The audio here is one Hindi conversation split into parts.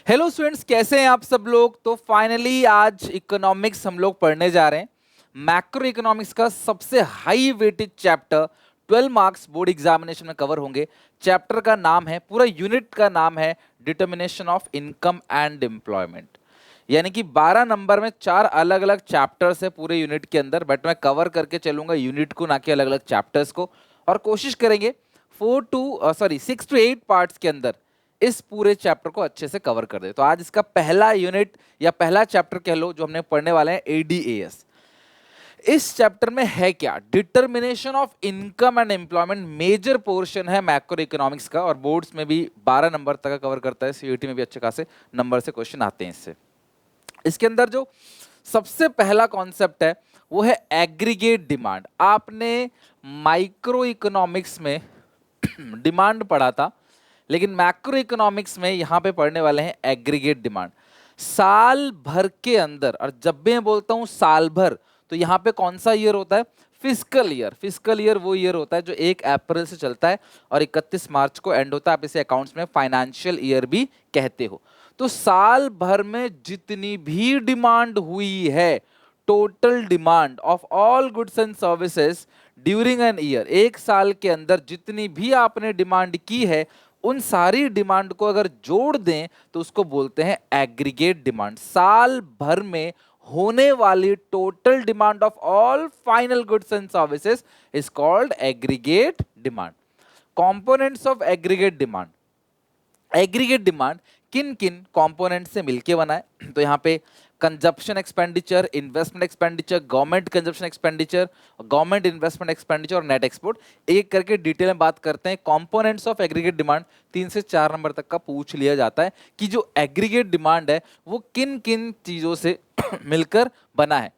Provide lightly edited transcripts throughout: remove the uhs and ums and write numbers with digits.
हेलो स्टूडेंट्स, कैसे हैं आप सब लोग। तो फाइनली आज इकोनॉमिक्स हम लोग पढ़ने जा रहे हैं। मैक्रो इकोनॉमिक्स का सबसे high weighted chapter 12 marks board examination में कवर होंगे। चैप्टर का नाम है, पूरा यूनिट का नाम है determination of income and employment. यानी कि 12 नंबर में 4 अलग अलग चैप्टर्स है पूरे यूनिट के अंदर, बट मैं कवर करके चलूंगा यूनिट को, ना कि अलग अलग चैप्टर्स को। और कोशिश करेंगे 6 to 8 पार्ट्स के अंदर इस पूरे चैप्टर को अच्छे से कवर कर दे। तो आज इसका पहला यूनिट या पहला चैप्टर कह लो जो हमने पढ़ने वाले हैं, एडीएएस। इस चैप्टर में है क्या, determination of income and employment. Major portion है मैक्रो इकोनॉमिक्स का और बोर्ड्स में भी 12 नंबर तक का कवर करता है। सीईटी में भी अच्छे खासे नंबर से क्वेश्चन आते हैं इससे। इसके अंदर जो सबसे पहला कॉन्सेप्ट है वो है एग्रीगेट डिमांड। आपने माइक्रो इकोनॉमिक्स में डिमांड पढ़ा था, लेकिन मैक्रो इकोनॉमिक्स में यहां पे पढ़ने वाले हैं एग्रीगेट डिमांड। साल भर के अंदर, और जब भी मैं बोलता हूं साल भर, तो यहां पे कौन सा ईयर होता है, फिस्कल ईयर। फिस्कल ईयर वो ईयर होता है जो 1 अप्रैल से चलता है और 31 मार्च को एंड होता है। आप इसे अकाउंट्स में फाइनेंशियल ईयर भी कहते हो। तो साल भर में जितनी भी डिमांड हुई है, total demand of all goods and services during an year, एक साल के अंदर जितनी भी आपने डिमांड की है, उन सारी डिमांड को अगर जोड़ दें तो उसको बोलते हैं एग्रीगेट डिमांड। साल भर में होने वाली total demand of all final goods and services is called aggregate demand. Components of aggregate demand. Aggregate demand किन किन कंपोनेंट से मिलके बना है, तो यहाँ पे consumption expenditure, investment expenditure, government consumption expenditure, government investment expenditure और नेट एक्सपोर्ट। एक करके डिटेल में बात करते हैं। कंपोनेंट्स ऑफ एग्रीगेट डिमांड 3 से 4 नंबर तक का पूछ लिया जाता है कि जो एग्रीगेट डिमांड है वो किन किन चीजों से मिलकर बना है।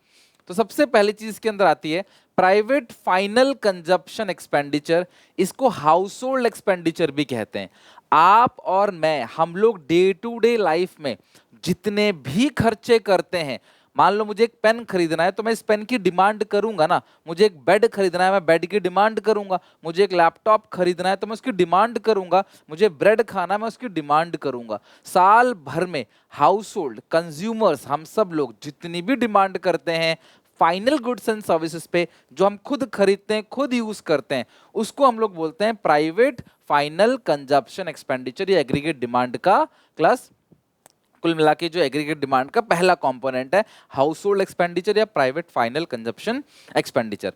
तो सबसे पहली चीज के अंदर आती है प्राइवेट फाइनल कंजप्शन एक्सपेंडिचर। इसको हाउस होल्ड एक्सपेंडिचर भी कहते हैं। आप और मैं, हम लोग डे टू डे लाइफ में जितने भी खर्चे करते हैं, मान लो मुझे एक पेन खरीदना है तो मैं इस पेन की डिमांड करूंगा ना। मुझे एक बेड खरीदना है, मैं बेड की डिमांड करूंगा। मुझे एक लैपटॉप खरीदना है तो मैं उसकी डिमांड करूंगा। मुझे ब्रेड खाना है, मैं उसकी डिमांड करूंगा। साल भर में हाउस होल्ड कंज्यूमर्स, हम सब लोग जितनी भी डिमांड करते हैं फाइनल गुड्स एंड सर्विसेज पे, जो हम खुद खरीदते हैं, खुद यूज करते हैं, उसको हम लोग बोलते हैं प्राइवेट फाइनल कंजप्शन एक्सपेंडिचर या एग्रीगेट डिमांड का क्लास। कुल मिला के जो एग्रीगेट डिमांड का पहला कंपोनेंट है हाउस होल्ड एक्सपेंडिचर या प्राइवेट फाइनल कंजप्शन एक्सपेंडिचर।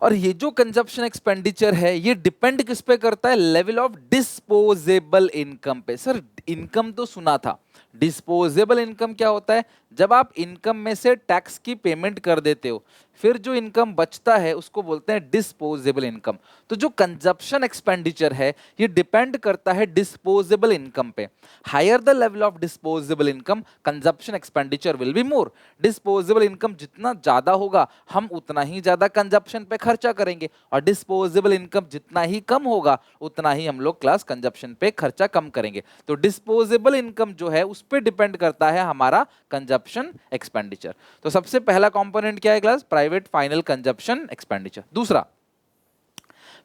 और ये जो कंजप्शन एक्सपेंडिचर है ये डिपेंड किस पे करता है, लेवल ऑफ डिस्पोजेबल इनकम पे। सर इनकम तो सुना था, डिस्पोजेबल इनकम क्या होता है, जब आप इनकम में से टैक्स की पेमेंट कर देते हो, फिर जो इनकम बचता है उसको बोलते हैं डिस्पोजेबल इनकम। तो जो कंजप्शन एक्सपेंडिचर है ये डिपेंड करता है डिस्पोजेबल इनकम पे। Higher the level of disposable income, consumption expenditure will be more. Disposable income जितना ज्यादा होगा हम उतना ही ज्यादा कंजप्शन पे खर्चा करेंगे, और डिस्पोजेबल इनकम जितना ही कम होगा उतना ही हम लोग क्लास कंजप्शन पे खर्चा कम करेंगे। तो डिस्पोजेबल इनकम जो है उस पे डिपेंड करता है हमारा कंजप्शन एक्सपेंडिचर। तो सबसे पहला कंपोनेंट क्या है class, private final consumption expenditure. दूसरा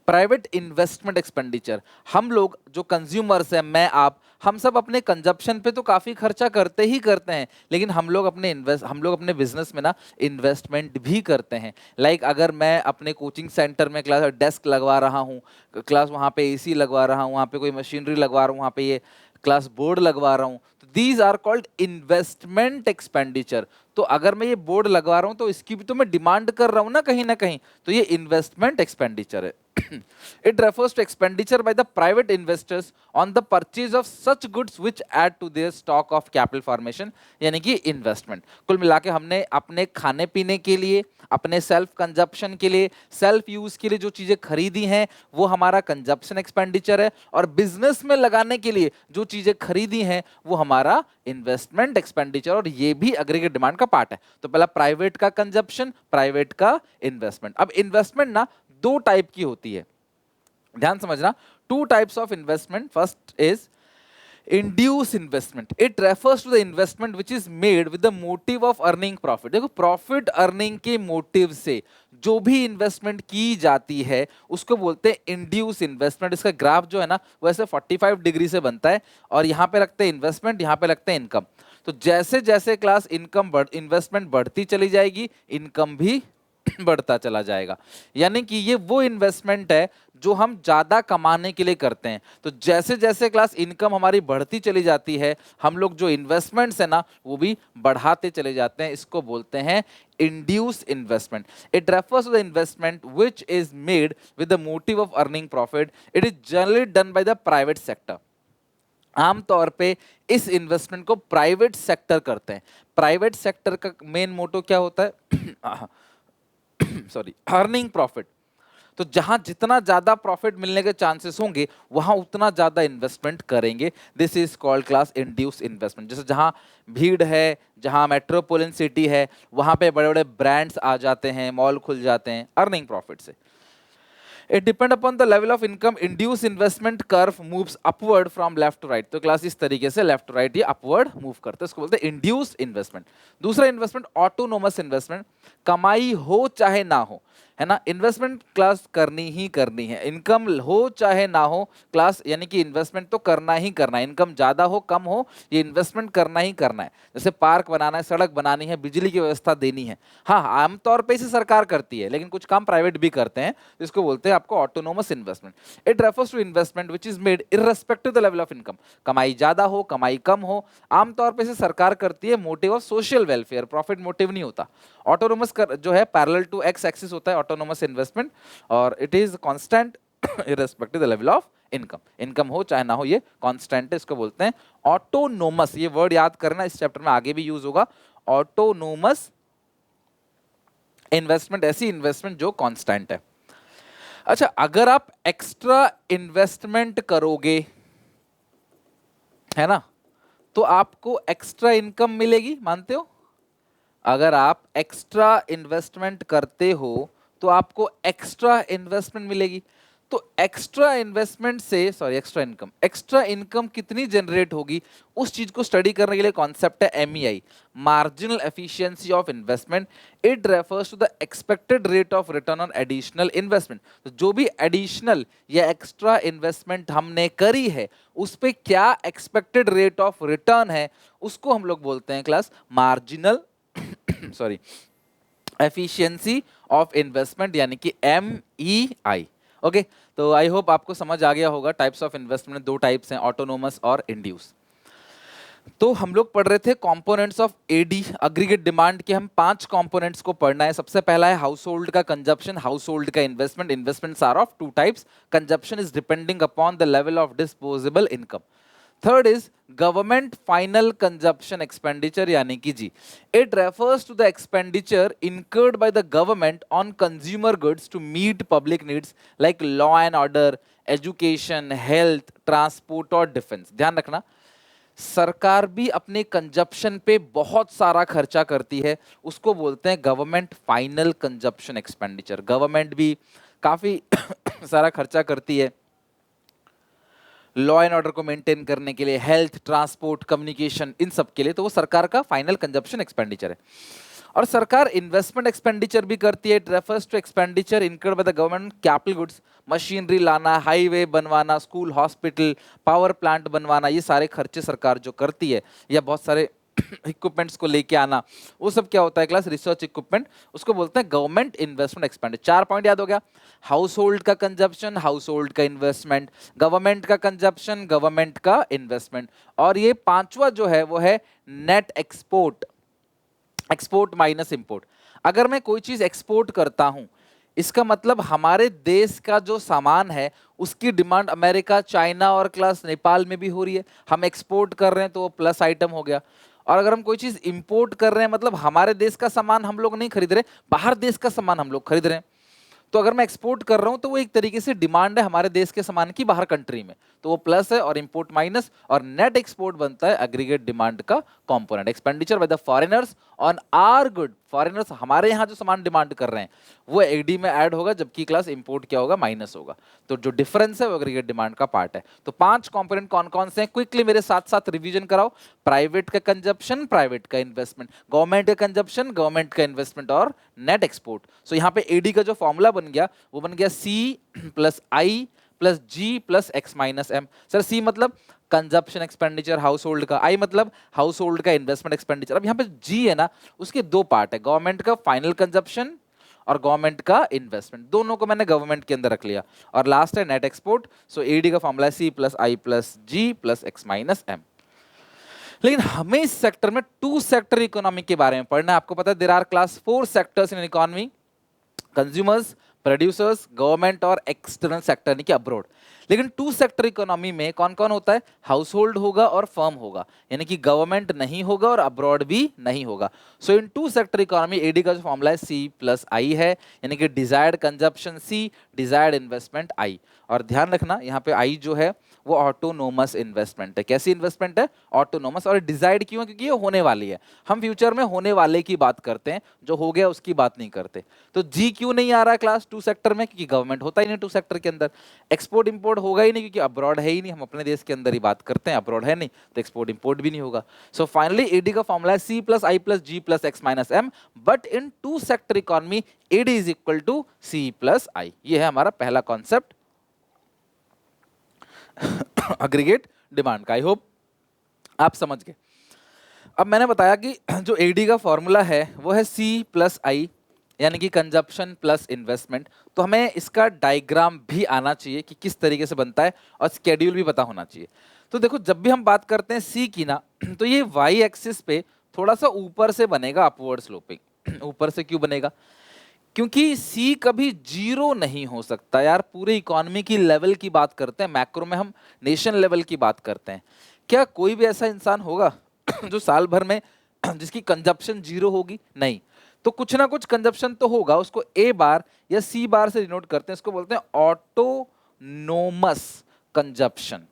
प्राइवेट इन्वेस्टमेंट एक्सपेंडिचर। हम लोग जो कंज्यूमर्स हैं, मैं आप, हम सब अपने कंजप्शन पे तो काफी खर्चा करते ही करते हैं, लेकिन हम लोग अपने बिजनेस में ना इन्वेस्टमेंट भी करते हैं। लाइक अगर मैं अपने कोचिंग सेंटर में क्लास डेस्क लगवा रहा हूँ, क्लास वहाँ पे एसी लगवा रहा हूँ, वहाँ पे कोई मशीनरी लगवा रहा हूँ, वहाँ पे ये क्लास बोर्ड लगवा रहा हूँ, तो these are called investment expenditure. तो अगर मैं ये बोर्ड लगवा रहा हूँ तो इसकी भी तो मैं डिमांड कर रहा हूँ ना कहीं, तो ये इन्वेस्टमेंट एक्सपेंडिचर है। It refers to expenditure by the private investors on the purchase of such goods which add to their stock of capital formation, यानी कि इन्वेस्टमेंट। कुल मिला के हमने अपने खाने पीने के लिए, अपने सेल्फ कंजप्शन के लिए, सेल्फ यूज के लिए जो चीजें खरीदी हैं वो हमारा कंजप्शन एक्सपेंडिचर है, और बिजनेस में लगाने के लिए जो चीजें खरीदी हैं वो हमारा इन्वेस्टमेंट एक्सपेंडिचर, और ये भी एग्रीगेट डिमांड का पार्ट है। तो पहला प्राइवेट का कंजप्शन, प्राइवेट का इन्वेस्टमेंट। अब इन्वेस्टमेंट ना 2 टाइप की होती है, ध्यान समझना। 2 types of investment. First is induced investment, it refers to the investment which is made with the motive of earning profit. देखो प्रॉफिट अर्निंग के मोटिव से जो भी इन्वेस्टमेंट की जाती है उसको बोलते हैं इंड्यूस इन्वेस्टमेंट। इसका ग्राफ जो है ना वैसे 45 डिग्री से बनता है और यहाँ पे रखते हैं इन्वेस्टमेंट, यहाँ पे रखते हैं इनकम। तो जैसे जैसे क्लास इन्वेस्टमेंट बढ़ती चली जाएगी, इनकम भी बढ़ता चला जाएगा। यानी कि ये वो इन्वेस्टमेंट है जो हम ज्यादा कमाने के लिए करते हैं। तो जैसे जैसे क्लास इनकम हमारी बढ़ती चली जाती है, हम लोग जो इन्वेस्टमेंट्स है ना वो भी बढ़ाते चले जाते हैं। इसको बोलते हैं induced investment. It refers to the investment which is made with the motive of earning profit. It is generally done by the private sector. आमतौर पे इस इन्वेस्टमेंट को प्राइवेट सेक्टर करते हैं। प्राइवेट सेक्टर का मेन मोटो क्या होता है? Sorry, earning profit. तो जहां जितना ज्यादा प्रॉफिट मिलने के चांसेस होंगे वहां उतना ज्यादा इन्वेस्टमेंट करेंगे। This is called class induce investment. जैसे जहां भीड़ है, जहां मेट्रोपोलिटन सिटी है, वहां पे बड़े बड़े ब्रांड्स आ जाते हैं, मॉल खुल जाते हैं अर्निंग प्रॉफिट से। It depend upon the level of income. Induced investment curve moves upward from left to right. तो क्लास इस तरीके से लेफ्ट टू राइट ये अपवर्ड मूव करते हैं, इसको बोलते हैं इंड्यूस्ड इन्वेस्टमेंट। दूसरा इन्वेस्टमेंट ऑटोनोमस इन्वेस्टमेंट, कमाई हो चाहे ना हो, है ना, इन्वेस्टमेंट क्लास करनी ही करनी है। इनकम हो चाहे ना हो क्लास, यानी कि इन्वेस्टमेंट तो करना ही करना है। इनकम ज्यादा हो कम हो, ये इन्वेस्टमेंट करना ही करना है। जैसे पार्क बनाना है, सड़क बनानी है, बिजली की व्यवस्था देनी है, हाँ आमतौर पर इसे सरकार करती है, लेकिन कुछ काम प्राइवेट भी करते हैं, इसको बोलते हैं आपको autonomous investment. It refers to investment which is made irrespective the level of income. कमाई ज्यादा हो कमाई कम हो, आमतौर पर इसे सरकार करती है, motive of social welfare, profit motive नहीं होता। ऑटोनोमस जो है पैरेलल टू एक्स एक्सिस होता है ऑटोनोमस इन्वेस्टमेंट, और it is constant irrespective the level of income. Income हो चाहे ना हो ये कांस्टेंट है, इसको बोलते हैं ऑटोनोमस। ये वर्ड याद करना, इस चैप्टर में आगे भी यूज होगा। ऑटोनोमस इन्वेस्टमेंट ऐसी इन्वेस्टमेंट जो कांस्टेंट है। अच्छा, अगर आप एक्स्ट्रा इन्वेस्टमेंट करोगे, है ना, तो आपको एक्स्ट्रा इनकम मिलेगी, मानते हो? अगर आप एक्स्ट्रा इन्वेस्टमेंट करते हो तो आपको एक्स्ट्रा इन्वेस्टमेंट मिलेगी। तो एक्स्ट्रा इन्वेस्टमेंट से, सॉरी एक्स्ट्रा इनकम कितनी जनरेट होगी उस चीज को स्टडी करने के लिए कॉन्सेप्ट है MEI, marginal efficiency of investment. It refers to the expected rate of return on additional investment. तो जो भी एडिशनल या एक्स्ट्रा इन्वेस्टमेंट हमने करी है उस पे क्या एक्सपेक्टेड रेट ऑफ रिटर्न है, उसको हम लोग बोलते हैं class marginal sorry efficiency of investment, यानी कि MEI। ओके, तो आई होप आपको समझ आ गया होगा। टाइप्स ऑफ इन्वेस्टमेंट दो टाइप्स हैं, ऑटोनोमस और इंड्यूस। तो हम लोग पढ़ रहे थे components of AD, aggregate demand के। हम 5 कंपोनेंट्स को पढ़ना है। सबसे पहला है हाउस होल्ड का कंजप्शन, हाउस होल्ड का investment. Investments are of 2 types, consumption is depending upon the level of disposable income. Third is government final consumption expenditure, यानी कि जी, it refers to the expenditure incurred by the government on consumer goods to meet public needs like law and order, education, health, transport और डिफेंस। ध्यान रखना, सरकार भी अपने कंजप्शन पे बहुत सारा खर्चा करती है, उसको बोलते हैं government final consumption expenditure. Government भी काफी सारा खर्चा करती है लॉ एंड ऑर्डर को मेंटेन करने के लिए, हेल्थ, ट्रांसपोर्ट, कम्युनिकेशन, इन सब के लिए, तो वो सरकार का फाइनल कंजप्शन एक्सपेंडिचर है। और सरकार इन्वेस्टमेंट एक्सपेंडिचर भी करती है। It refers to expenditure incurred by the government capital goods, machinery लाना, हाईवे बनवाना, स्कूल, हॉस्पिटल, पावर प्लांट बनवाना, ये सारे खर्चे सरकार जो करती है, या बहुत सारे इक्विपमेंट्स को लेके आना, वो सब क्या होता है क्लास? रिसर्च इक्विपमेंट, उसको बोलते हैं गवर्नमेंट इन्वेस्टमेंट एक्सपेंडिचर। 4 पॉइंट याद हो गया, हाउस होल्ड का कंजप्शन, हाउस होल्ड का इन्वेस्टमेंट, गवर्नमेंट का कंजप्शन, गवर्नमेंट का इन्वेस्टमेंट, और ये 5वां जो है वो है net export, export minus import. अगर मैं कोई चीज एक्सपोर्ट करता हूं, इसका मतलब हमारे देश का जो सामान है उसकी डिमांड अमेरिका, चाइना और क्लास नेपाल में भी हो रही है। हम एक्सपोर्ट कर रहे हैं तो वो प्लस आइटम हो गया। और अगर हम कोई चीज इंपोर्ट कर रहे हैं, मतलब हमारे देश का सामान हम लोग नहीं खरीद रहे, बाहर देश का सामान हम लोग खरीद रहे हैं, तो अगर मैं एक्सपोर्ट कर रहा हूं तो वो एक तरीके से डिमांड है हमारे देश के सामान की बाहर कंट्री में, तो वो प्लस है, और इंपोर्ट माइनस, और नेट एक्सपोर्ट बनता है एग्रीगेट डिमांड का component. Expenditure by the foreigners on our good, foreigners हमारे यहाँ जो सामान डिमांड कर रहे हैं वो एडी में ऐड होगा, जबकि क्लास इंपोर्ट क्या होगा, माइनस होगा। तो जो डिफरेंस है वो एग्रीगेट डिमांड का पार्ट है। तो 5 कंपोनेंट कौन कौन से हैं, क्विकली मेरे साथ साथ रिवीजन कराओ। प्राइवेट का कंजप्शन, प्राइवेट का इन्वेस्टमेंट, गवर्नमेंट का कंजप्शन, गवर्नमेंट का इन्वेस्टमेंट, और नेट एक्सपोर्ट। सो यहाँ पे एडी का जो फॉर्मूला बन गया वो बन गया C plus I plus G plus X minus M. Sir C मतलब कंजप्शन एक्सपेंडिचर हाउस होल्ड का, आई मतलब हाउस होल्ड का इन्वेस्टमेंट एक्सपेंडिचर। अब यहाँ पे जी है ना, उसके दो पार्ट है, गवर्नमेंट का फाइनल कंजप्शन और गवर्नमेंट का इन्वेस्टमेंट, दोनों को मैंने गवर्नमेंट के अंदर रख लिया। और लास्ट है नेट एक्सपोर्ट। सो एडी का formula C plus I plus G plus X minus M. लेकिन हमें इस सेक्टर में 2 सेक्टर इकोनॉमी के बारे में पढ़ना है। आपको पता है there are class 4 sectors in economy, consumers, producers, government और एक्सटर्नल सेक्टर यानी कि अब्रॉड। लेकिन 2 सेक्टर इकोनॉमी में कौन कौन होता है, हाउस होल्ड होगा और फर्म होगा, यानी कि गवर्नमेंट नहीं होगा और अब्रॉड भी नहीं होगा। सो इन 2 सेक्टर इकोनॉमी एडी का जो फॉर्मूला है सी प्लस आई है, यानी कि डिजायर्ड कंजप्शन सी, डिजायर्ड इन्वेस्टमेंट आई। और ध्यान रखना यहाँ पे आई जो है वो ऑटोनोमस इन्वेस्टमेंट है। कैसी इन्वेस्टमेंट है, ऑटोनोमस। और डिजाइड क्यों, क्योंकि ये होने वाली है। हम फ्यूचर में होने वाले की बात करते हैं, जो हो गया उसकी बात नहीं करते। तो जी क्यों नहीं आ रहा है क्लास 2 सेक्टर में, क्योंकि गवर्नमेंट होता ही नहीं 2 सेक्टर के अंदर। एक्सपोर्ट इंपोर्ट होगा ही नहीं, क्योंकि अब्रॉड है ही नहीं, हम अपने देश के अंदर ही बात करते हैं, अब्रॉड है नहीं, तो एक्सपोर्ट इंपोर्ट भी नहीं होगा। सो फाइनली एडी का फॉर्मूला है C plus I plus G plus X minus M, but in 2 sector economy AD is equal to C plus I. ये है हमारा पहला कॉन्सेप्ट एग्रीगेट डिमांड का। आई होप आप समझ गए। अब मैंने बताया कि जो एडी का फॉर्मूला है वो है सी प्लस आई, यानी कि कंजप्शन प्लस इन्वेस्टमेंट। तो हमें इसका डायग्राम भी आना चाहिए कि किस तरीके से बनता है, और स्केड्यूल भी पता होना चाहिए। तो देखो जब भी हम बात करते हैं सी की ना, तो ये वाई एक्सिस पे थोड़ा सा ऊपर से बनेगा, अपवर्ड स्लोपिंग। ऊपर से क्यों बनेगा, क्योंकि सी कभी जीरो नहीं हो सकता यार। पूरे इकोनॉमी की लेवल की बात करते हैं, मैक्रो में हम नेशन लेवल की बात करते हैं। क्या कोई भी ऐसा इंसान होगा जो साल भर में जिसकी कंजप्शन जीरो होगी, नहीं। तो कुछ ना कुछ कंजप्शन तो होगा, उसको ए बार या सी बार से डिनोट करते हैं, इसको बोलते हैं ऑटोनोमस कंजप्शन।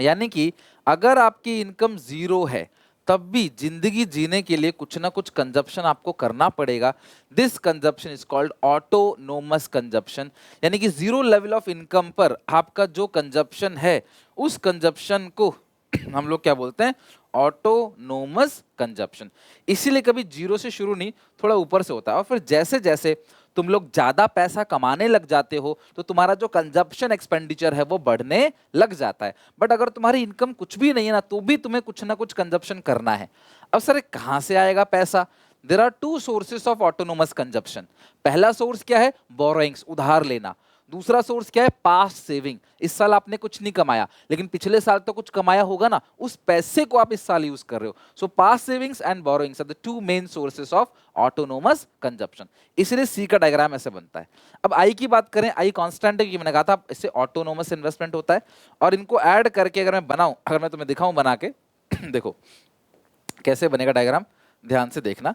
यानी कि अगर आपकी इनकम जीरो है तब भी जिंदगी जीने के लिए कुछ ना कुछ कंजप्शन आपको करना पड़ेगा। This consumption is called autonomous consumption. यानी कि जीरो लेवल ऑफ इनकम पर आपका जो कंजप्शन है उस कंजप्शन को हम लोग क्या बोलते हैं, ऑटोनोमस कंजप्शन। इसीलिए कभी जीरो से शुरू नहीं, थोड़ा ऊपर से होता है। और फिर जैसे जैसे तुम लोग ज्यादा पैसा कमाने लग जाते हो तो तुम्हारा जो कंजप्शन एक्सपेंडिचर है वो बढ़ने लग जाता है। बट अगर तुम्हारी इनकम कुछ भी नहीं है ना, तो भी तुम्हें कुछ ना कुछ कंजप्शन करना है। अब सर कहां से आएगा पैसा, there are 2 sources of autonomous consumption. पहला सोर्स क्या है, बोरोइंग्स, उधार लेना। दूसरा सोर्स क्या है, पास्ट सेविंग। इस साल आपने कुछ नहीं कमाया लेकिन पिछले साल तो कुछ कमाया होगा ना, उस पैसे को आप इस साल यूज कर रहे हो। So past savings and borrowings are the 2 main sources of autonomous consumption. इसलिए सी का डायग्राम ऐसे बनता है। अब आई की बात करें, आई कांस्टेंट है क्योंकि मैंने कहा था इससे ऑटोनोमस इन्वेस्टमेंट होता है। और इनको ऐड करके अगर मैं बनाऊं, अगर मैं तुम्हें दिखाऊं बना के देखो कैसे बनेगा डायग्राम, ध्यान से देखना।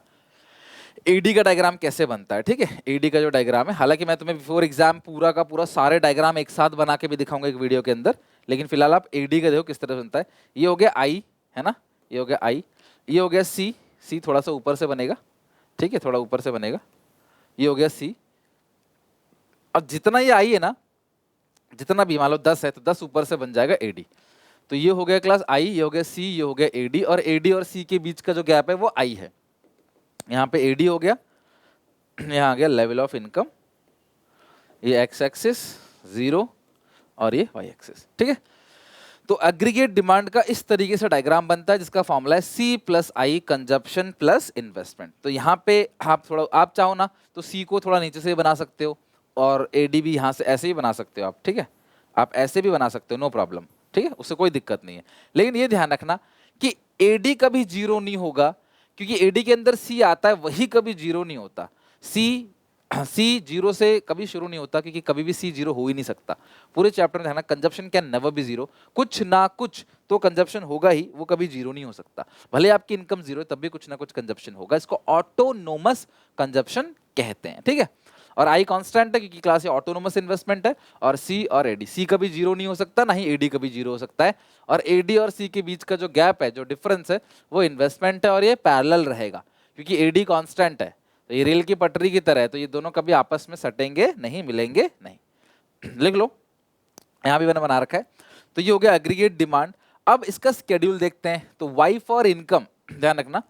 एडी का डायग्राम कैसे बनता है, ठीक है। एडी का जो डायग्राम है, हालांकि मैं तुम्हें बिफोर एग्जाम पूरा का पूरा सारे डायग्राम एक साथ बना के भी दिखाऊंगा एक वीडियो के अंदर, लेकिन फिलहाल आप एडी का देखो किस तरह बनता है। ये हो गया आई, है ना, ये हो गया आई, ये हो गया सी, सी थोड़ा सा ऊपर से बनेगा, ठीक है, थोड़ा ऊपर से बनेगा। ये हो गया सी, और जितना ये आई है ना, जितना भी मान लो 10 है तो 10 ऊपर से बन जाएगा एडी। तो ये हो गया क्लास आई, ये हो गया सी, ये हो गया एडी, और एडी और सी के बीच का जो गैप है वो आई है। यहाँ पे एडी हो गया, यहाँ आ गया लेवल ऑफ इनकम, ये एक्स एक्सिस 0 और ये वाई एक्सिस, ठीक है। तो एग्रीगेट डिमांड का इस तरीके से डायग्राम बनता है जिसका फॉर्मूला है सी प्लस आई कंजप्शन प्लस इन्वेस्टमेंट। तो यहाँ पे आप चाहो ना तो सी को थोड़ा नीचे से बना सकते हो, और एडी भी यहाँ से ऐसे ही बना सकते हो आप, ठीक है। आप ऐसे भी बना सकते हो, नो प्रॉब्लम, ठीक है, उससे कोई दिक्कत नहीं है। लेकिन ये ध्यान रखना कि एडी कभी जीरो नहीं होगा, क्योंकि एडी के अंदर सी आता है वही कभी जीरो नहीं होता। सी जीरो से कभी शुरू नहीं होता, क्योंकि कभी भी सी जीरो हो ही नहीं सकता। पूरे चैप्टर में ध्यान, consumption can never be zero, कुछ ना कुछ तो कंजप्शन होगा ही, वो कभी जीरो नहीं हो सकता। भले आपकी इनकम जीरो है तब भी कुछ ना कुछ कंजप्शन होगा। इसको ऑटोनोमस कंजप्शन कहते हैं, ठीक है। और आई कांस्टेंट है क्योंकि क्लास ए ऑटोनोमस इन्वेस्टमेंट है, और सी और एडी, सी कभी जीरो नहीं हो सकता, ना ही एडी कभी जीरो हो सकता है, और एडी और सी के बीच का जो गैप है, जो डिफरेंस है, वो इन्वेस्टमेंट है और ये पैरेलल रहेगा क्योंकि एडी कांस्टेंट है। तो ये रेल की पटरी की तरह है, तो ये दोनों कभी आपस में सटेंगे नहीं, मिलेंगे नहीं। लिख लो, यहां भी मैंने बना रखा है। तो ये हो गया एग्रीगेट डिमांड। अब इसका स्केड्यूल देखते हैं। तो वाई फॉर इनकम, ध्यान रखना,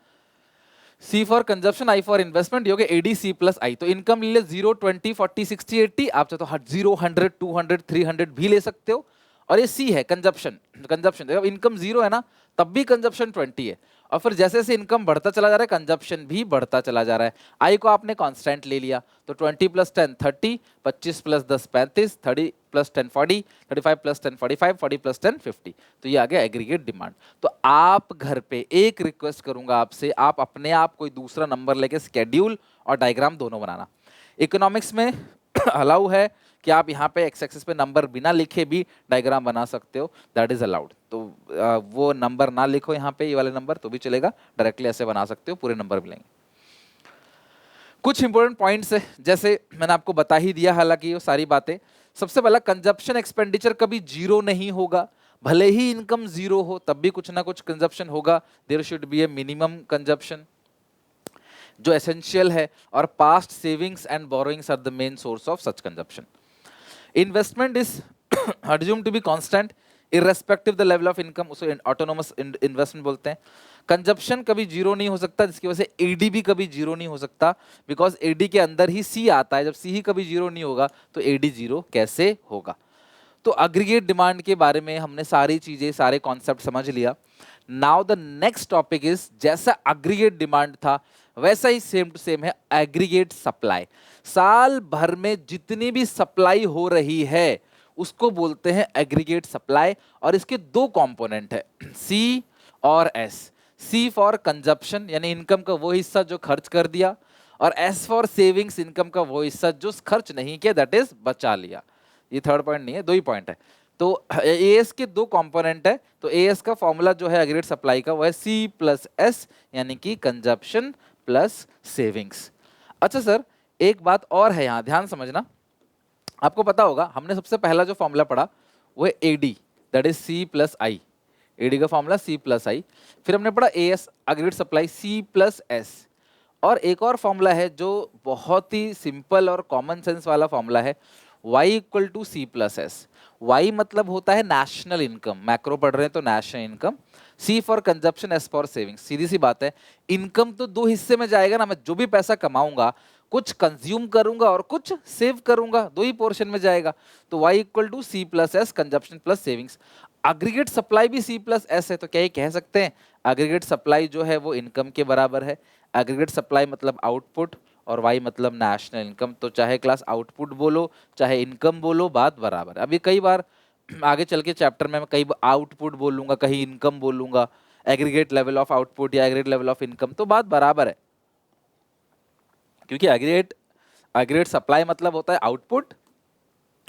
C for consumption, I for investment, ये हो गया एडी सी प्लस आई। तो इनकम ले 0, 20, 40, 60, 80, आप चाहे तो 0, 100, 200, 300 भी ले सकते हो। और ये सी है कंजप्शन, कंजप्शन जब इनकम 0 है ना, तब भी कंजप्शन 20 है, और फिर जैसे जैसे इनकम बढ़ता चला जा रहा है कंजप्शन भी बढ़ता चला जा रहा है। आई को आपने कांस्टेंट ले लिया, तो 20 + 10 30, 25 + 10 35, 30 + 10 40, 35 + 10 45, 40 + 10 50। तो ये आ गया एग्रीगेट डिमांड। तो आप घर पे एक रिक्वेस्ट करूंगा आपसे, आप अपने आप कोई दूसरा नंबर लेके स्केड्यूल और डायग्राम दोनों बनाना। इकोनॉमिक्स में अलाउ है कि आप यहाँ पे एक्स एक्सिस पे नंबर बिना लिखे भी डायग्राम बना सकते हो, दैट इज अलाउड। तो वो नंबर ना लिखो यहाँ पे, ये वाले नंबर, तो भी चलेगा, डायरेक्टली ऐसे बना सकते हो, पूरे नंबर मिलेंगे। कुछ इंपॉर्टेंट पॉइंट्स है, जैसे मैंने आपको बता ही दिया हालांकि ये सारी बातें। सबसे पहला, कंजप्शन एक्सपेंडिचर कभी जीरो नहीं होगा, भले ही इनकम जीरो हो तब भी कुछ ना कुछ कंजप्शन होगा। There should be a minimum consumption जो एसेंशियल है, और past savings and borrowings are the main source of such consumption. Investment is assumed to be constant irrespective the level of income, उसे ऑटोनोमस इन्वेस्टमेंट बोलते हैं। कंजप्शन कभी जीरो नहीं हो सकता, जिसकी वजह से एडी भी कभी जीरो नहीं हो सकता, बिकॉज एडी के अंदर ही सी आता है, जब सी ही कभी जीरो नहीं होगा तो एडी जीरो कैसे होगा। तो एग्रीगेट डिमांड के बारे में हमने सारी चीजें, सारे कॉन्सेप्ट समझ लिया। Now the next topic is, जैसा एग्रीगेट डिमांड था वैसा ही सेम टू सेम है एग्रीगेट सप्लाई। साल भर में जितनी भी सप्लाई हो रही है उसको बोलते हैं एग्रीगेट सप्लाई, और इसके दो कंपोनेंट है, सी और एस। सी फॉर कंजप्शन यानी इनकम का वो हिस्सा जो खर्च कर दिया, और एस फॉर सेविंग्स, इनकम का वो हिस्सा जो खर्च नहीं किया, दैट इज बचा लिया। ये थर्ड पॉइंट नहीं है, दो ही पॉइंट है। तो एएस के दो कंपोनेंट है, तो एएस का फॉर्मूला जो है एग्रीगेट सप्लाई का, वो है सी प्लस एस, यानी कि कंजप्शन प्लस सेविंग्स। अच्छा सर, एक बात और है यहाँ, ध्यान समझना। आपको पता होगा हमने सबसे पहला जो फॉर्मूला पढ़ा वो है AD, that is C plus I. AD का फॉर्मूला सी प्लस आई। फिर हमने पढ़ा AS aggregate supply C plus S. और एक और फॉर्मूला है जो बहुत ही सिंपल और कॉमन सेंस वाला फॉर्मूला है, y equal to C plus S. Y मतलब होता है नेशनल इनकम, मैक्रो पढ़ रहे हैं तो national income. C for consumption, S for saving. सीधी सी बात है, इनकम तो दो हिस्से में जाएगा ना, मैं जो भी पैसा कमाऊंगा कुछ कंज्यूम करूंगा और कुछ सेव करूंगा, दो ही पोर्शन में जाएगा। तो y equal to C plus S, consumption plus savings. Aggregate supply भी सी प्लस एस है, तो क्या ये कह सकते हैं एग्रीगेट सप्लाई जो है वो इनकम के बराबर है। एग्रीगेट सप्लाई मतलब आउटपुट और वाई मतलब नेशनल इनकम, तो चाहे क्लास आउटपुट बोलो चाहे इनकम बोलो, बात बराबर है। अभी कई बार आगे चल के चैप्टर में मैं कहीं आउटपुट बोलूंगा, कहीं इनकम बोलूंगा, एग्रीगेट लेवल ऑफ आउटपुट या एग्रीगेट लेवल ऑफ इनकम, तो बात बराबर है, क्योंकि एग्रीगेट सप्लाई मतलब होता है आउटपुट,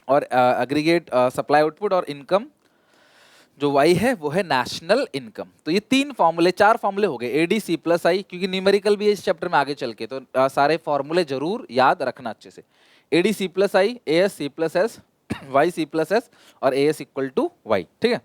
और एग्रीगेट सप्लाई आउटपुट, और इनकम जो वाई है वो है नेशनल इनकम। तो ये तीन फॉर्मूले, चार फॉर्मूले हो गए, एडी सी प्लस आई, क्योंकि न्यूमेरिकल भी है इस चैप्टर में आगे चल के, तो सारे फॉर्मूले जरूर याद रखना अच्छे से। AD C plus I, A S C plus S, Y C plus S, और A S equal to Y, ठीक है।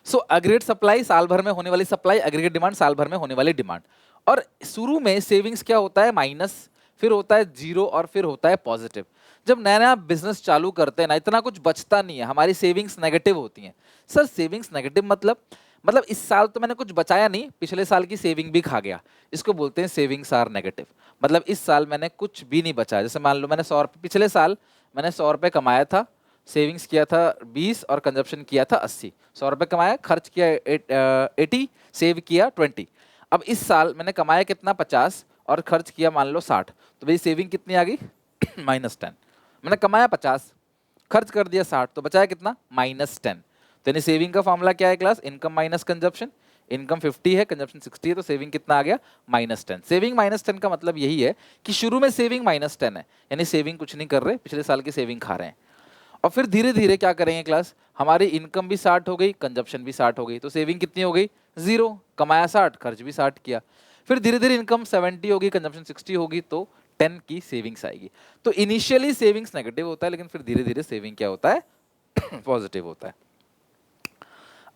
सो एग्रीगेट सप्लाई साल भर में होने वाली सप्लाई, एग्रीगेट डिमांड साल भर में होने वाली डिमांड। और शुरू में सेविंग्स क्या होता है, माइनस, फिर होता है जीरो, और फिर होता है पॉजिटिव। जब नया नया बिजनेस चालू करते हैं ना, इतना कुछ बचता नहीं है, हमारी सेविंग्स नेगेटिव होती हैं। सर सेविंग्स नेगेटिव मतलब इस साल तो मैंने कुछ बचाया नहीं, पिछले साल की सेविंग भी खा गया, इसको बोलते हैं सेविंग्स आर नेगेटिव। मतलब इस साल मैंने कुछ भी नहीं बचाया। जैसे मान लो मैंने 100 रुपये, पिछले साल मैंने 100 रुपये कमाया था, सेविंग्स किया था 20 और कंजप्शन किया था 80। 100 रुपये कमाया, खर्च किया 80, सेव किया 20। अब इस साल मैंने कमाया कितना, 50, और खर्च किया मान लो 60, तो मेरी सेविंग कितनी आ गई -10। मैंने कमाया 50, खर्च कर दिया 60, तो बचाया कितना, -10। तो यानी सेविंग का फॉर्मूला क्या है class, income minus consumption. Income 50 है, कंजप्शन 60 है, तो सेविंग कितना आ गया, -10। सेविंग -10 का मतलब यही है कि शुरू में सेविंग -10 है, यानी सेविंग कुछ नहीं कर रहे, पिछले साल की सेविंग खा रहे हैं। और फिर धीरे धीरे क्या करेंगे क्लास, हमारी इनकम भी 60 हो गई, कंजप्शन भी 60 हो गई, तो सेविंग कितनी हो गई, 0। कमाया 60, खर्च भी 60 किया। फिर धीरे धीरे इनकम 70 होगी, कंजप्शन 60 होगी, तो 10 की सेविंग्स आएगी। तो इनिशियली सेविंग्स नेगेटिव होता है, लेकिन फिर धीरे धीरे सेविंग क्या होता है, पॉजिटिव होता है।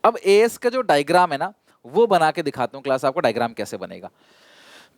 अब एएस का जो डायग्राम है ना, वो बना के दिखाता हूँ क्लास आपको डायग्राम कैसे बनेगा।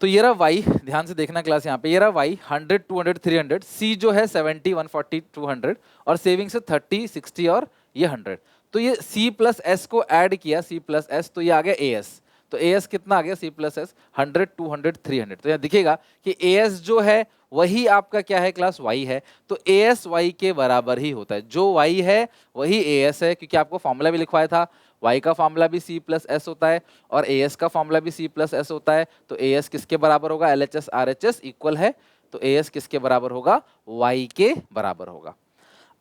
तो ये रहा वाई, ध्यान से देखना क्लास, यहाँ पे ये रहा वाई 100 200 300, सी जो है 70 140 200 और सेविंग्स है 30 60 और ये 100। तो ये सी प्लस एस को ऐड किया, सी प्लस एस, तो ये आ गया एएस। तो एएस कितना आ गया, सी प्लस एस 100 200 300। तो यहाँ दिखेगा कि एएस जो है वही आपका क्या है क्लास, वाई है। तो एएस वाई के बराबर ही होता है, जो वाई है वही एएस है, क्योंकि आपको फॉर्मूला भी लिखवाया था, y का फॉर्मूला भी c प्लस एस होता है और as का फॉर्मूला भी c प्लस एस होता है। तो as किसके बराबर होगा, LHS RHS इक्वल है, तो as किसके बराबर होगा, y के बराबर होगा।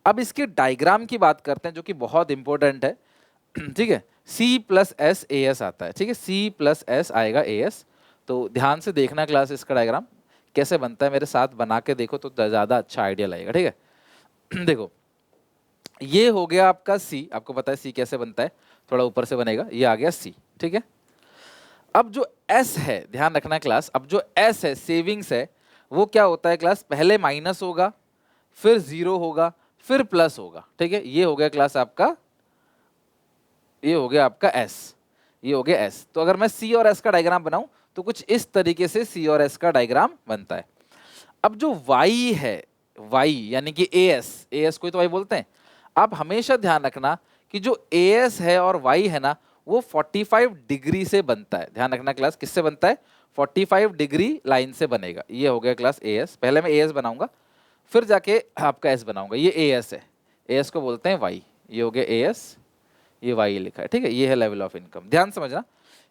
अब इसके डायग्राम की बात करते हैं जो कि बहुत इंपॉर्टेंट है, ठीक है। c प्लस एस as आता है, ठीक है, c प्लस एस आएगा as। तो ध्यान से देखना क्लास, इसका डायग्राम कैसे बनता है, मेरे साथ बना के देखो तो ज़्यादा अच्छा आइडिया लगेगा, ठीक है। देखो ये हो गया आपका c, आपको पता है c कैसे बनता है, थोड़ा ऊपर से बनेगा, ये आ गया c, ठीक है। अब जो s है, ध्यान रखना क्लास, अब जो s है सेविंग्स है, वो क्या होता है क्लास, पहले माइनस होगा, फिर जीरो होगा, फिर प्लस होगा, ठीक है। ये हो गया क्लास आपका, ये हो गया आपका s, ये हो गया s। तो अगर मैं c और s का डायग्राम बनाऊं तो कुछ इस तरीके से c और s का डायग्राम बनता है। अब जो y है, y यानी कि as को तो y बोलते हैं। आप हमेशा ध्यान रखना कि जो as है और y है ना, वो 45 डिग्री से बनता है। ध्यान रखना क्लास, किससे बनता है, 45 डिग्री लाइन से बनेगा। ये हो गया क्लास as, पहले मैं as बनाऊंगा, फिर जाके आपका s बनाऊंगा। ये as है, as को बोलते हैं y, ये हो गया as, ये y लिखा है, ठीक है। ये है लेवल ऑफ इनकम, ध्यान समझना।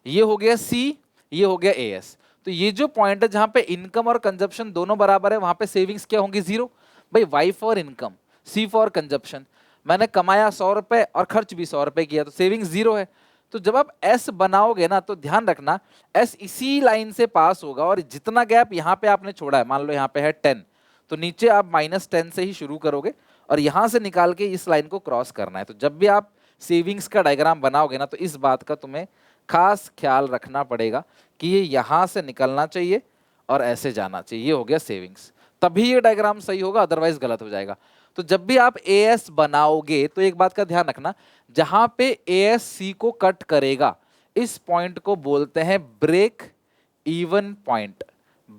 ये हो गया c, ये हो गया as। तो ये जो पॉइंट है जहां पे इनकम और कंजप्शन दोनों बराबर है, वहां पे सेविंग्स क्या होंगी, जीरो। भाई y for income, c for consumption, मैंने कमाया 100 रुपए और खर्च भी 100 रुपए किया, तो सेविंग्स जीरो है। तो जब आप s बनाओगे ना, तो ध्यान रखना s इसी लाइन से पास होगा, और जितना गैप यहाँ पे आपने छोड़ा है, मान लो यहाँ पे है 10, तो नीचे आप -10 से ही शुरू करोगे और यहाँ से निकाल के इस लाइन को क्रॉस करना है। तो जब भी आप सेविंग्स का डायग्राम बनाओगे ना, तो इस बात का तुम्हें खास ख्याल रखना पड़ेगा कि ये यहाँ से निकलना चाहिए और ऐसे जाना चाहिए। ये हो गया सेविंग्स, तभी ये डायग्राम सही होगा, अदरवाइज गलत हो जाएगा। तो जब भी आप एएस बनाओगे तो एक बात का ध्यान रखना, जहां पे एएस सी को कट करेगा, इस पॉइंट को बोलते हैं break even point.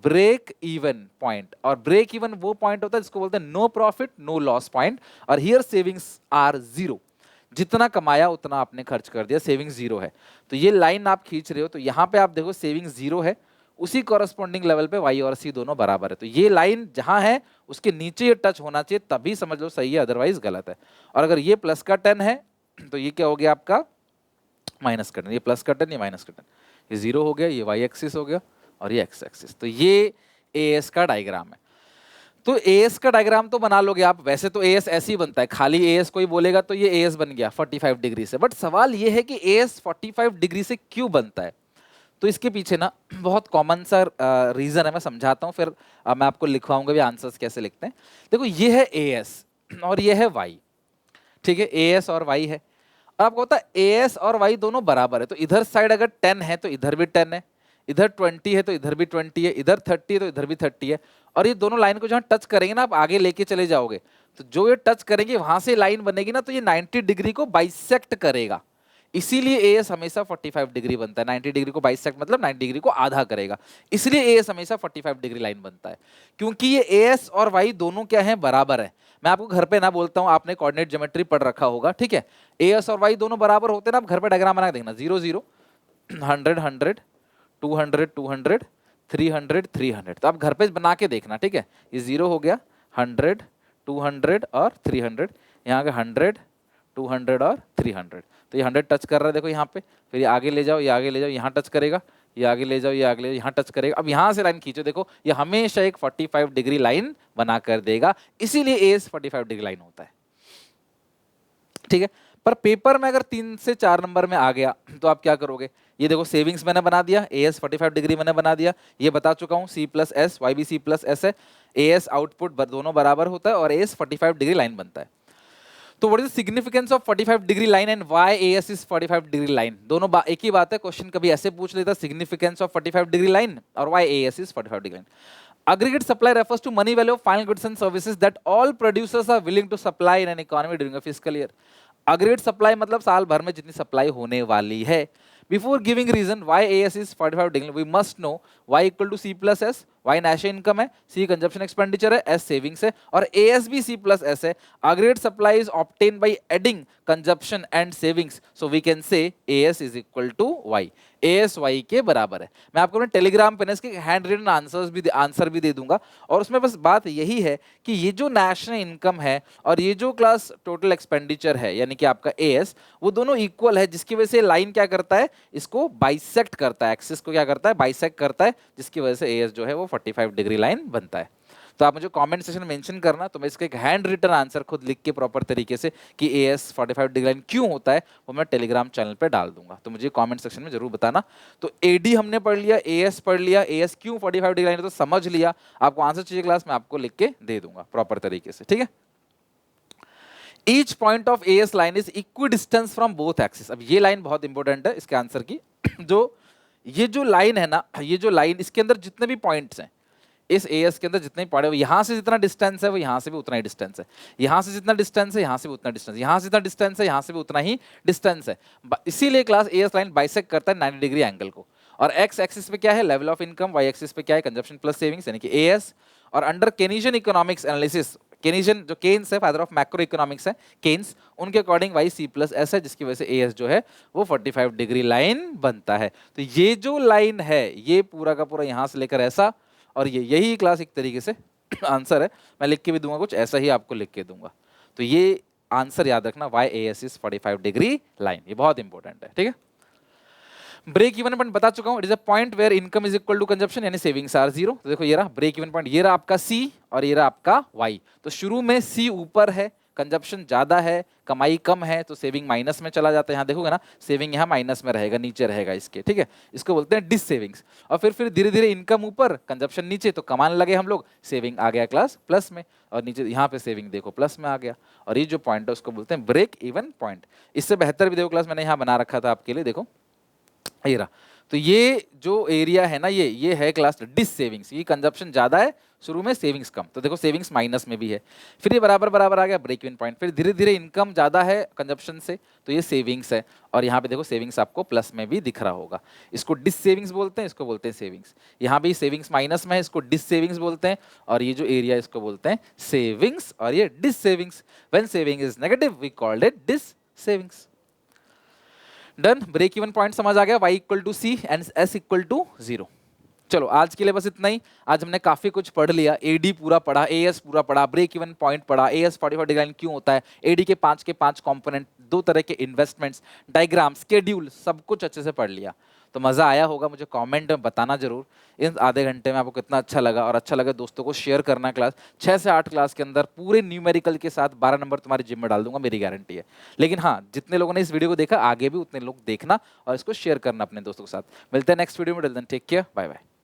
Break even point, और ब्रेक इवन वो पॉइंट होता है जिसको बोलते हैं no profit no loss point. और हियर सेविंग्स आर जीरो, जितना कमाया उतना आपने खर्च कर दिया, सेविंग्स जीरो है। तो ये लाइन आप खींच रहे हो, तो यहाँ पे आप देखो सेविंग्स जीरो है, उसी कॉरस्पॉन्डिंग लेवल पे y और c दोनों बराबर है। तो ये लाइन जहां है उसके नीचे ये टच होना चाहिए, तभी समझ लो सही है, अदरवाइज गलत है। और अगर ये प्लस का 10 है तो ये क्या हो गया आपका, माइनस का 10, ये प्लस का 10, ये माइनस का 10, ये जीरो हो गया, ये y एक्सिस हो गया और ये x एक्सिस। तो ये एएस का डायग्राम है। तो एएस का डायग्राम तो बना लोगे आप, वैसे तो एएस ऐसे ही बनता है, खाली एएस कोई बोलेगा तो ये एएस बन गया 45 डिग्री से। बट सवाल ये है कि एएस 45 डिग्री से क्यों बनता है। तो इसके पीछे ना बहुत कॉमन सा रीजन है, मैं समझाता हूँ, फिर मैं आपको लिखवाऊंगा भी आंसर्स कैसे लिखते हैं। देखो ये है एएस और ये है वाई, ठीक है, एएस और वाई है। और आपको पता है एएस और वाई दोनों बराबर है, तो इधर साइड अगर 10 है तो इधर भी 10 है, इधर 20 है तो इधर भी 20 है, इधर 30 है तो इधर भी 30 है। और ये दोनों लाइन को जहां टच करेंगे ना, आप आगे लेके चले जाओगे, तो जो ये टच करेंगे वहां से लाइन बनेगी ना, तो ये 90 डिग्री को बाइसेक्ट करेगा। इसीलिए एएस हमेशा 45 डिग्री बनता है। 90 डिग्री को बाइसेक्ट मतलब 90 डिग्री को आधा करेगा, इसलिए एएस हमेशा 45 डिग्री लाइन बनता है, क्योंकि ये एएस और वाई दोनों क्या है, बराबर है। मैं आपको घर पे ना बोलता हूं, आपने कोऑर्डिनेट ज्योमेट्री पढ़ रखा होगा, ठीक है। एएस और वाई दोनों बराबर होते हैं ना, आप घर पे डायग्राम बना के देखना, 0 0 100 100 200 200 300 300, तो आप घर पे बना के देखना, ठीक है। ये 0 हो गया, 100 200 और 300, यहाँ के 100 200 और 300, तो ये 100 टच कर रहा है, देखो यहाँ पे। फिर ये आगे ले जाओ, ये आगे ले जाओ, यहाँ टच करेगा, ये आगे ले जाओ, ये आगे ले जाओ, यहाँ टच करेगा। अब यहाँ से लाइन खींचो, देखो ये हमेशा एक 45 डिग्री लाइन बना कर देगा, इसीलिए एएस 45 डिग्री लाइन होता है, ठीक है। पर पेपर में अगर 3 से 4 नंबर में आ गया तो आप क्या करोगे, ये देखो सेविंग्स मैंने बना दिया, एएस 45 डिग्री मैंने बना दिया, ये बता चुका हूँ सी प्लस एस, वाई भी सी प्लस एस है, एएस आउटपुट दोनों बराबर होता है और एएस 45 डिग्री लाइन बनता है। तो what is the significance of 45 degree line and why as is 45 degree line, दोनों एक ही बात है। क्वेश्चन कभी ऐसे पूछ लेता, सिग्निफिकेंस ऑफ 45 डिग्री लाइन और why as is 45 degree line. Aggregate supply refers to money value of final goods and services that all producers are willing to supply in an economy during a fiscal year. Aggregate supply मतलब साल भर में जितनी सप्लाई होने वाली है. Before giving reason why AS is 45 degree, we must know Y equal to C plus S. Y national income है, C consumption expenditure है, S savings है, और AS भी C plus S है. Aggregate supply is obtained by adding consumption and savings. So we can say AS is equal to Y. AS Y के बराबर है. मैं आपको अपने टेलीग्राम पे ना इसके हैंड रिटन आंसर भी दे दूंगा, और उसमें बस बात यही है कि ये जो नेशनल इनकम है और ये जो क्लास टोटल एक्सपेंडिचर है यानी कि आपका AS, वो दोनों इक्वल है, जिसकी वजह से लाइन क्या करता है, इसको बाइसेक्ट करता है, एक्सिस को क्या करता है, बाइसेक्ट करता है, जिसकी वजह से AS जो है वो 45 डिग्री लाइन बनता है. तो आप मुझे कमेंट सेक्शन में मेंशन करना, तो मैं इसका एक हैंड रिटन आंसर खुद लिख के प्रॉपर तरीके से कि AS 45 डिग्री लाइन क्यों होता है वो मैं टेलीग्राम चैनल पे डाल दूंगा, तो मुझे कमेंट सेक्शन में जरूर बताना. तो AD हमने पढ़ लिया, AS पढ़ लिया, AS क्यों 45 डिग्री लाइन है तो समझ लिया. आपको आंसर चाहिए क्लास में आपको लिख के दे दूंगा प्रॉपर तरीके से, ठीक है. Each point of AS line is equidistant from both axes. अब ये लाइन बहुत इंपॉर्टेंट है इसके आंसर की. ये जो लाइन है ना, ये जो लाइन, इसके अंदर जितने भी पॉइंट्स हैं, इस AS के अंदर जितने पड़े, यहाँ से जितना डिस्टेंस है वो यहाँ से भी उतना ही डिस्टेंस है, यहाँ से जितना डिस्टेंस है यहाँ से भी उतना डिस्टेंस, यहाँ से जितना डिस्टेंस है यहाँ से भी उतना ही डिस्टेंस है. इसीलिए क्लास AS लाइन बाइसेक्ट करता है 90 डिग्री एंगल को. और एक्स एक्सिस पे क्या है, level of income, Y axis पे क्या है, कंजप्शन प्लस सेविंग्स यानी कि AS. और under Keynesian economics analysis, Keynesian जो केन्स है, फादर ऑफ मैक्रो इकोनॉमिक्स है केन्स, उनके according Y C plus S है, जिसकी वजह से AS जो है वो 45 डिग्री लाइन बनता है. तो ये जो लाइन है ये पूरा का पूरा यहाँ से लेकर ऐसा, और ये यही क्लास एक तरीके से आंसर है. मैं लिख के भी दूंगा, कुछ ऐसा ही आपको लिख के दूंगा. तो ये आंसर याद रखना, Y AS is 45 degree line, ये बहुत इंपॉर्टेंट है, ठीक है. ब्रेक इवन पॉइंट बता चुका हूं, it is a point where income is equal to consumption यानी सेविंग्स आर 0. तो देखो ये रहा ब्रेक इवन पॉइंट, ये रहा आपका C और ये रहा आपका Y. तो शुरू में C ऊपर है, कंजप्शन ज्यादा है, कमाई कम है, तो सेविंग माइनस में चला जाता है. यहाँ देखोगे ना, सेविंग यहाँ माइनस में रहेगा, नीचे रहेगा इसके, ठीक है. इसको बोलते हैं डिस सेविंग्स. और फिर धीरे धीरे इनकम ऊपर, कंजप्शन नीचे, तो कमाने लगे हम लोग, सेविंग आ गया क्लास प्लस में, और नीचे यहाँ पे सेविंग देखो प्लस में आ गया. और ये जो पॉइंट है उसको बोलते हैं ब्रेक इवन पॉइंट. इससे बेहतर भी देखो क्लास मैंने यहाँ बना रखा था आपके लिए, देखो ये रहा. तो ये जो एरिया है ना, ये है क्लास डिस सेविंग्स. ये कंजप्शन ज्यादा है शुरू में, सेविंग्स कम, तो देखो सेविंग्स माइनस में भी है. फिर ये बराबर बराबर आ गया ब्रेक इवन पॉइंट. फिर धीरे धीरे इनकम ज्यादा है कंजप्शन से, तो ये सेविंग्स है. और यहाँ पे देखो सेविंग्स आपको प्लस में भी दिख रहा होगा. इसको डिस सेविंग्स बोलते हैं, इसको बोलते हैं सेविंग्स. यहाँ भी सेविंग्स माइनस में है, इसको डिस सेविंग्स बोलते हैं. और ये जो एरिया इसको बोलते हैं सेविंग्स, और ये dissavings. When saving is negative we called it dissavings. Done. Break even point समझ आ गया, y equal to C and S equal to 0. चलो आज के लिए बस इतना ही. आज हमने काफी कुछ पढ़ लिया, AD पूरा पढ़ा, AS पूरा पढ़ा, ब्रेक इवन पॉइंट पढ़ा, AS 45 डिग्री लाइन क्यों होता है, AD के 5 कंपोनेंट, 2 तरह के इन्वेस्टमेंट्स, डायग्राम, स्केड्यूल, सब कुछ अच्छे से पढ़ लिया. तो मजा आया होगा, मुझे कमेंट में बताना जरूर इन आधे घंटे में आपको कितना अच्छा लगा. और अच्छा लगा दोस्तों को शेयर करना. क्लास 6 से 8 क्लास के अंदर पूरे न्यूमेरिकल के साथ 12 नंबर तुम्हारी जिम में डाल दूंगा, मेरी गारंटी है. लेकिन हाँ, जितने लोगों ने इस वीडियो को देखा आगे भी उतने लोग देखना और इसको शेयर करना अपने दोस्तों के साथ. मिलते हैं नेक्स्ट वीडियो में. Till then take care, bye bye.